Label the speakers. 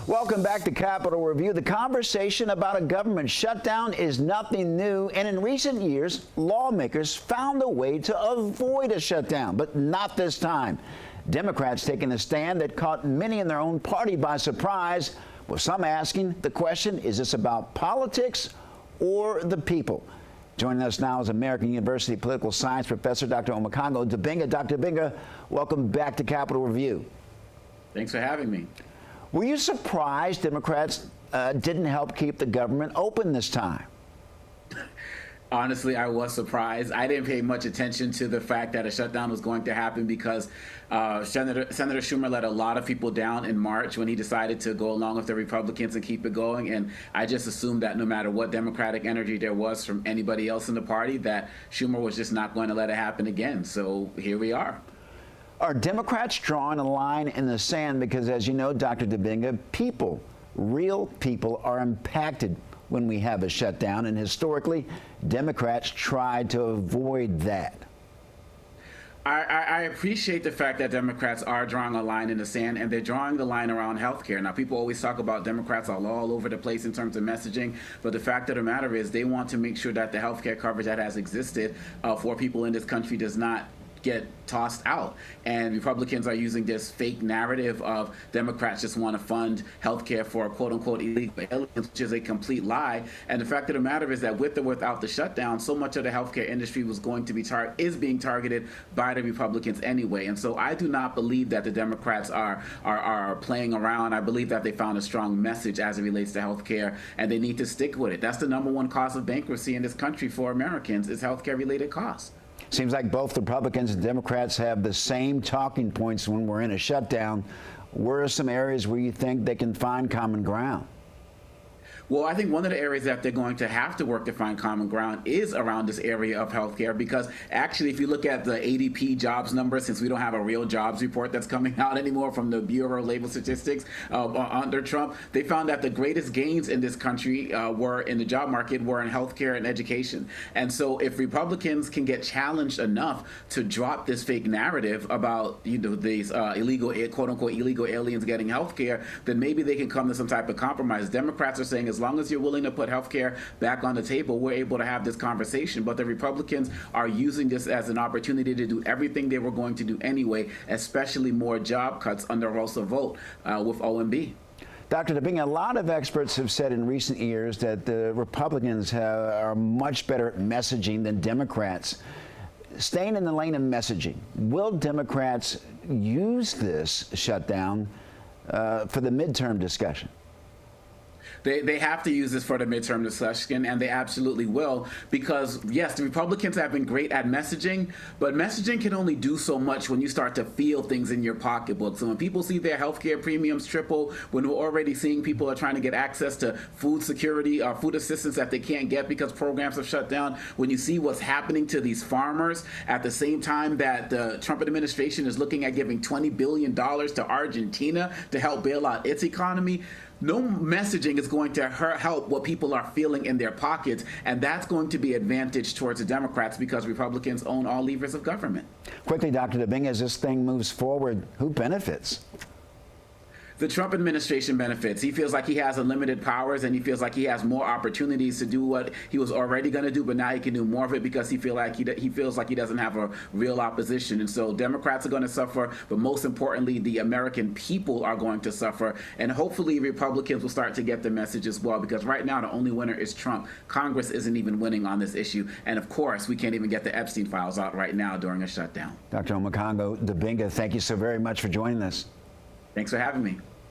Speaker 1: Welcome back to Capitol Review. The conversation about a government shutdown is nothing new, and in recent years, lawmakers found a way to avoid a shutdown, but not this time. Democrats taking a stand that caught many in their own party by surprise, with some asking the question, is this about politics or the people? Joining us now is American University political science professor Dr. Omekongo Dibinga. Dr. Dibinga, welcome back to Capitol Review.
Speaker 2: Thanks for having me.
Speaker 1: Were you surprised Democrats didn't help keep the government open this time?
Speaker 2: Honestly, I was surprised. I didn't pay much attention to the fact that a shutdown was going to happen because Senator Schumer let a lot of people down in March when he decided to go along with the Republicans and keep it going. And I just assumed that no matter what Democratic energy there was from anybody else in the party, that Schumer was just not going to let it happen again. So here we are.
Speaker 1: Are Democrats drawing a line in the sand? Because as you know, Dr. Dibinga, people, real people, are impacted when we have a shutdown. And historically, Democrats tried to avoid that.
Speaker 2: I appreciate the fact that Democrats are drawing a line in the sand, and they're drawing the line around health care. Now, people always talk about Democrats all over the place in terms of messaging, but the fact of the matter is they want to make sure that the health care coverage that has existed for people in this country does not get tossed out. And Republicans are using this fake narrative of Democrats just want to fund health care for quote unquote illegal aliens, which is a complete lie. And the fact of the matter is that with or without the shutdown, so much of the healthcare industry was going to be being targeted by the Republicans anyway. And so I do not believe that the Democrats are playing around. I believe that they found a strong message as it relates to healthcare, and they need to stick with it. That's the #1 cause of bankruptcy in this country for Americans is healthcare related costs.
Speaker 1: Seems like both Republicans and Democrats have the same talking points when we're in a shutdown. Where are some areas where you think they can find common ground?
Speaker 2: Well, I think one of the areas that they're going to have to work to find common ground is around this area of healthcare, because actually, if you look at the ADP jobs number, since we don't have a real jobs report that's coming out anymore from the Bureau of Labor Statistics under Trump, they found that the greatest gains in this country were in the job market were in healthcare and education. And so if Republicans can get challenged enough to drop this fake narrative about these illegal, quote unquote, illegal aliens getting healthcare, then maybe they can come to some type of compromise. Democrats are saying, as long as you're willing to put healthcare back on the table, we're able to have this conversation. But the Republicans are using this as an opportunity to do everything they were going to do anyway, especially more job cuts under Rosa vote with OMB.
Speaker 1: Dr. Dibinga, a lot of experts have said in recent years that the Republicans are much better at messaging than Democrats. Staying in the lane of messaging, will Democrats use this shutdown for the midterm discussion?
Speaker 2: They have to use this for the midterm discussion, and they absolutely will, because, yes, the Republicans have been great at messaging, but messaging can only do so much when you start to feel things in your pocketbook. So when people see their health care premiums triple, when we're already seeing people are trying to get access to food security or food assistance that they can't get because programs have shut down, when you see what's happening to these farmers at the same time that the Trump administration is looking at giving $20 billion to Argentina to help bail out its economy, no messaging is going to help what people are feeling in their pockets, and that's going to be advantage towards the Democrats because Republicans own all levers of government.
Speaker 1: Quickly, Dr. Dibinga, as this thing moves forward, who benefits?
Speaker 2: The Trump administration benefits. He feels like he has unlimited powers, and he feels like he has more opportunities to do what he was already going to do, but now he can do more of it because he feels like he doesn't have a real opposition. And so Democrats are going to suffer, but most importantly, the American people are going to suffer. And hopefully Republicans will start to get the message as well, because right now the only winner is Trump. Congress isn't even winning on this issue. And of course, we can't even get the Epstein files out right now during a shutdown.
Speaker 1: Dr. Omekongo Dibinga, thank you so very much for joining us.
Speaker 2: Thanks for having me.